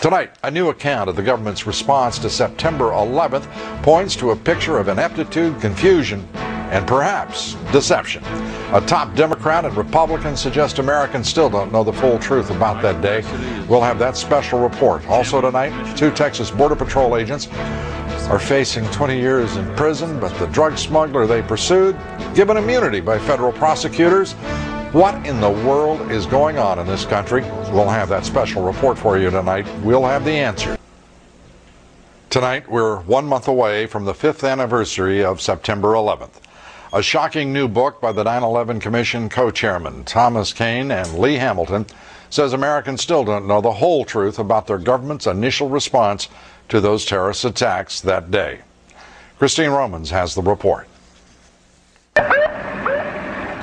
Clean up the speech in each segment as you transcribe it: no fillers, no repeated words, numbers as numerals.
Tonight, a new account of the government's response to September 11th points to a picture of ineptitude, confusion, and perhaps deception. A top Democrat and Republican suggest Americans still don't know the full truth about that day. We'll have that special report. Also tonight, 2 Texas Border Patrol agents are facing 20 years in prison, but the drug smuggler they pursued given immunity by federal prosecutors. What in the world is going on in this country? We'll have that special report for you tonight. We'll have the answer. Tonight, we're 1 month away from the 5th anniversary of September 11th. A shocking new book by the 9/11 Commission co-chairman Thomas Kean and Lee Hamilton says Americans still don't know the whole truth about their government's initial response to those terrorist attacks that day. Christine Romans has the report.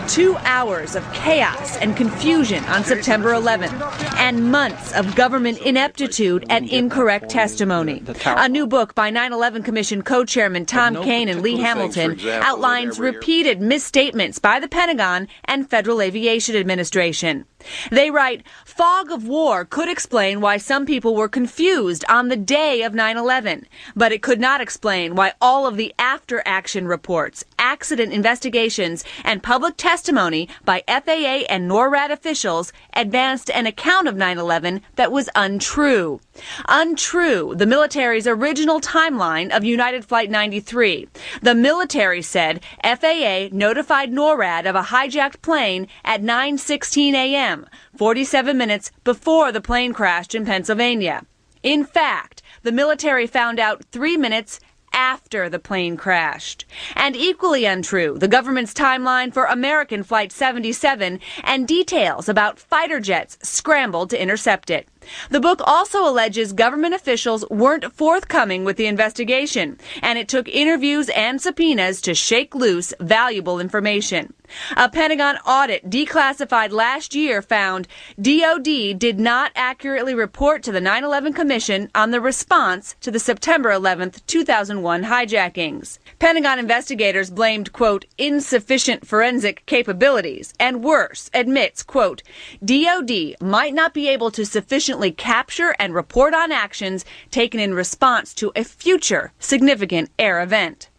2 hours of chaos and confusion on September 11th, and months of government ineptitude and incorrect testimony. A new book by 9/11 Commission co-chairman Tom Kean and Lee Hamilton outlines repeated misstatements by the Pentagon and Federal Aviation Administration. They write, fog of war could explain why some people were confused on the day of 9/11, but it could not explain why all of the after-action reports, accident investigations, and public testimony by FAA and NORAD officials advanced an account of 9/11 that was untrue. Untrue, the military's original timeline of United Flight 93. The military said FAA notified NORAD of a hijacked plane at 9:16 a.m., 47 minutes before the plane crashed in Pennsylvania. In fact, the military found out 3 minutes after the plane crashed. And equally untrue, the government's timeline for American Flight 77 and details about fighter jets scrambled to intercept it. The book also alleges government officials weren't forthcoming with the investigation, and it took interviews and subpoenas to shake loose valuable information. A Pentagon audit declassified last year found DOD did not accurately report to the 9/11 Commission on the response to the September 11th, 2001 hijackings. Pentagon investigators blamed, quote, insufficient forensic capabilities, and worse, admits, quote, DOD might not be able to sufficiently capture and report on actions taken in response to a future significant air event.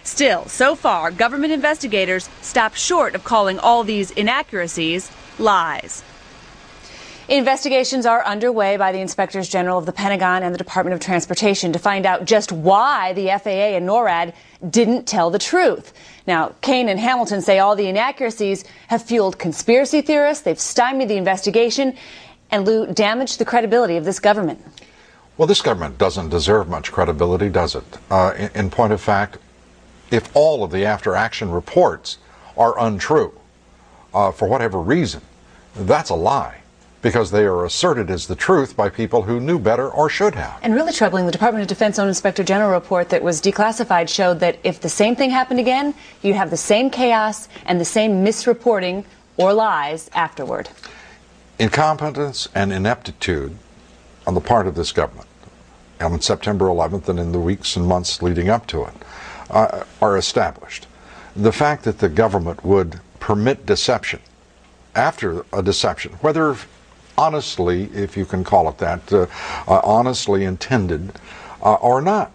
Still, so far, government investigators stop short of calling all these inaccuracies lies. Investigations are underway by the Inspectors General of the Pentagon and the Department of Transportation to find out just why the FAA and NORAD didn't tell the truth. Now, Kean and Hamilton say all the inaccuracies have fueled conspiracy theorists, they've stymied the investigation, and Lou, damaged the credibility of this government. Well, this government doesn't deserve much credibility, does it? In point of fact, if all of the after-action reports are untrue, for whatever reason, that's a lie, because they are asserted as the truth by people who knew better or should have. And really troubling, the Department of Defense own Inspector General report that was declassified showed that if the same thing happened again, you'd have the same chaos and the same misreporting or lies afterward. Incompetence and ineptitude on the part of this government on September 11th and in the weeks and months leading up to it are established. The fact that the government would permit deception after a deception, whether honestly, if you can call it that, honestly intended or not,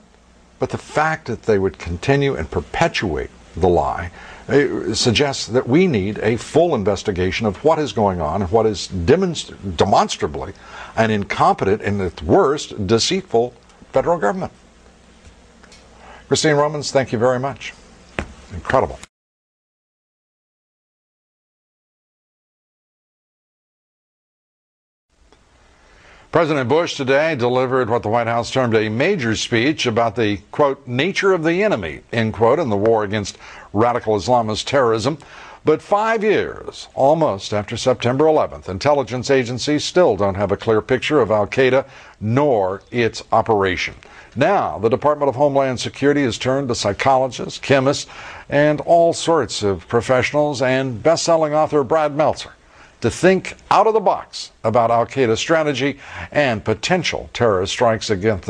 but the fact that they would continue and perpetuate the lie suggests that we need a full investigation of what is going on and what is demonstrably an incompetent and at worst deceitful federal government. Christine Romans, thank you very much. Incredible. President Bush today delivered what the White House termed a major speech about the, quote, nature of the enemy, end quote, in the war against radical Islamist terrorism. But 5 years, almost after September 11th, intelligence agencies still don't have a clear picture of al-Qaeda nor its operation. Now, the Department of Homeland Security has turned to psychologists, chemists, and all sorts of professionals and best-selling author Brad Meltzer to think out of the box about al-Qaeda strategy and potential terrorist strikes against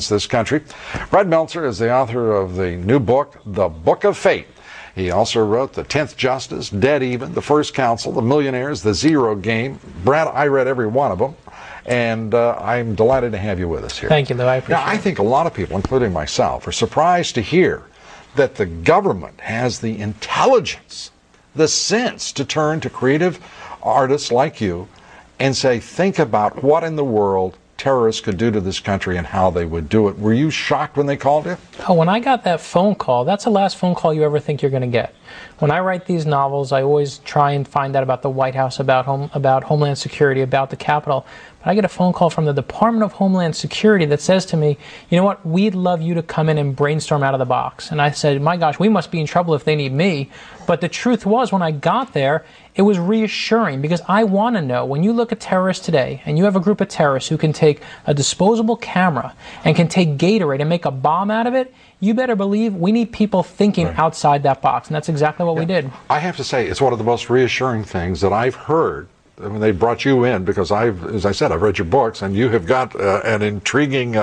this country. Brad Meltzer is the author of the new book, The Book of Fate. He also wrote The 10th Justice, Dead Even, The First Counsel, The Millionaires, The Zero Game. Brad, I read every one of them. and I'm delighted to have you with us here. Thank you, Lou. I appreciate it. Now, I think a lot of people, including myself, are surprised to hear that the government has the intelligence, the sense to turn to creative artists like you and say, think about what in the world terrorists could do to this country and how they would do it. Were you shocked when they called you? Oh, when I got that phone call, that's the last phone call you ever think you're going to get. When I write these novels, I always try and find out about the White House, about Homeland Security, about the Capitol. But I get a phone call from the Department of Homeland Security that says to me, you know what, we'd love you to come in and brainstorm out of the box. And I said, my gosh, we must be in trouble if they need me. But the truth was, when I got there, it was reassuring, because I want to know, when you look at terrorists today, and you have a group of terrorists who can take a disposable camera and can take Gatorade and make a bomb out of it, you better believe we need people thinking outside that box. And that's exactly what we did. I have to say, it's one of the most reassuring things that I've heard. I mean, they brought you in because as I said, I've read your books, and you have got an intriguing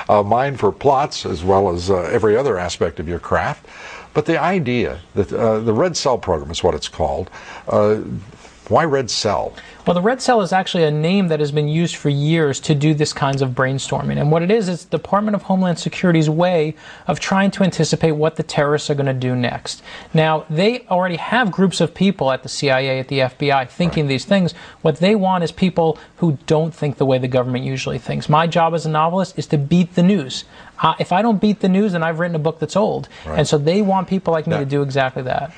mind for plots as well as every other aspect of your craft. But the idea that the Red Cell program is what it's called. Why Red Cell? Well, the Red Cell is actually a name that has been used for years to do this kinds of brainstorming. And what it is, it's the Department of Homeland Security's way of trying to anticipate what the terrorists are going to do next. Now, they already have groups of people at the CIA, at the FBI, thinking these things. What they want is people who don't think the way the government usually thinks. My job as a novelist is to beat the news. If I don't beat the news, then I've written a book that's old. And so they want people like me to do exactly that.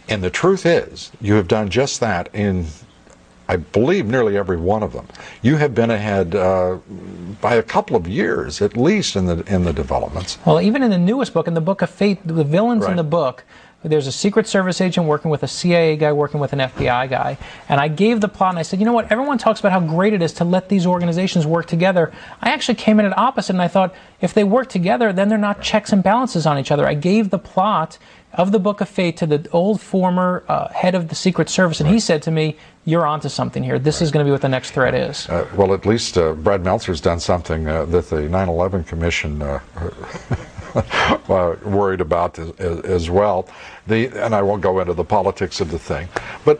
And the truth is, you have done just that in, I believe, nearly every one of them. You have been ahead by a couple of years, at least, in the developments. Well, even in the newest book, in the Book of Fate, the villains in the book, there's a Secret Service agent working with a CIA guy working with an FBI guy. And I gave the plot, and I said, you know what, everyone talks about how great it is to let these organizations work together. I actually came in at opposite, and I thought, if they work together, then they're not checks and balances on each other. I gave the plot of the Book of Fate to the old former head of the Secret Service, and he said to me, you're onto something here. This is going to be what the next threat is. Well, at least Brad Meltzer's done something that the 9/11 Commission worried about as well. And I won't go into the politics of the thing. But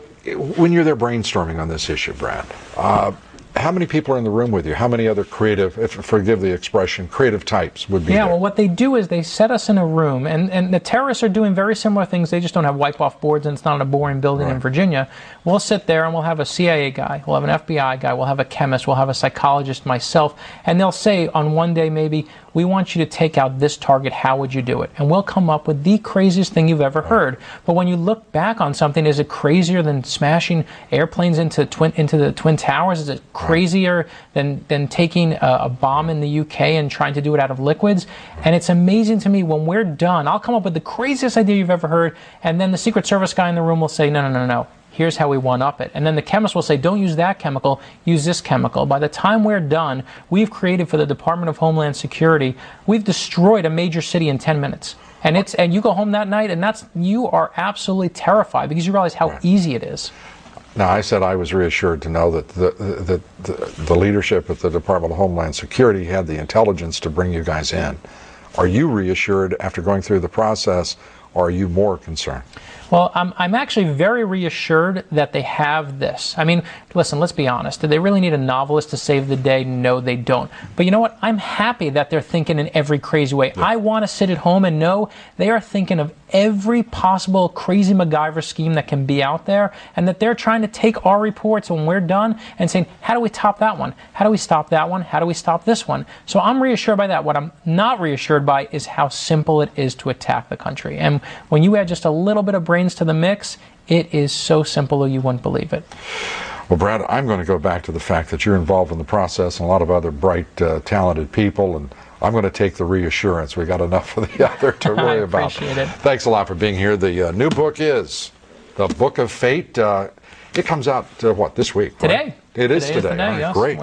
when you're there brainstorming on this issue, Brad, how many people are in the room with you? How many other creative, forgive the expression, creative types would be there? Well, what they do is they set us in a room, and the terrorists are doing very similar things. They just don't have wipe-off boards, and it's not in a boring building in Virginia. We'll sit there, and we'll have a CIA guy, we'll have an FBI guy, we'll have a chemist, we'll have a psychologist, myself, and they'll say on one day maybe, we want you to take out this target, how would you do it? And we'll come up with the craziest thing you've ever heard. But when you look back on something, is it crazier than smashing airplanes into the Twin Towers? Is it crazier than taking a bomb in the UK and trying to do it out of liquids? And it's amazing to me, when we're done, I'll come up with the craziest idea you've ever heard, and then the Secret Service guy in the room will say, no. Here's how we one-up it. And then the chemist will say, don't use that chemical, use this chemical. By the time we're done, we've created for the Department of Homeland Security, we've destroyed a major city in 10 minutes. And you go home that night, and you are absolutely terrified because you realize how easy it is. Now, I said I was reassured to know that the leadership at the Department of Homeland Security had the intelligence to bring you guys in. Are you reassured after going through the process, or are you more concerned? Well, I'm actually very reassured that they have this. I mean, listen, let's be honest. Do they really need a novelist to save the day? No, they don't. But you know what? I'm happy that they're thinking in every crazy way. I want to sit at home and know they are thinking of every possible crazy MacGyver scheme that can be out there, and that they're trying to take our reports when we're done and saying, how do we top that one? How do we stop that one? How do we stop this one? So I'm reassured by that. What I'm not reassured by is how simple it is to attack the country. And when you add just a little bit of brains to the mix, it is so simple you wouldn't believe it. Well, Brad, I'm going to go back to the fact that you're involved in the process and a lot of other bright, talented people, and I'm going to take the reassurance. We got enough of the other to worry about. I appreciate it. Thanks a lot for being here. The new book is The Book of Fate. It comes out, what, this week? Today. Right? It is today. Yes, Great.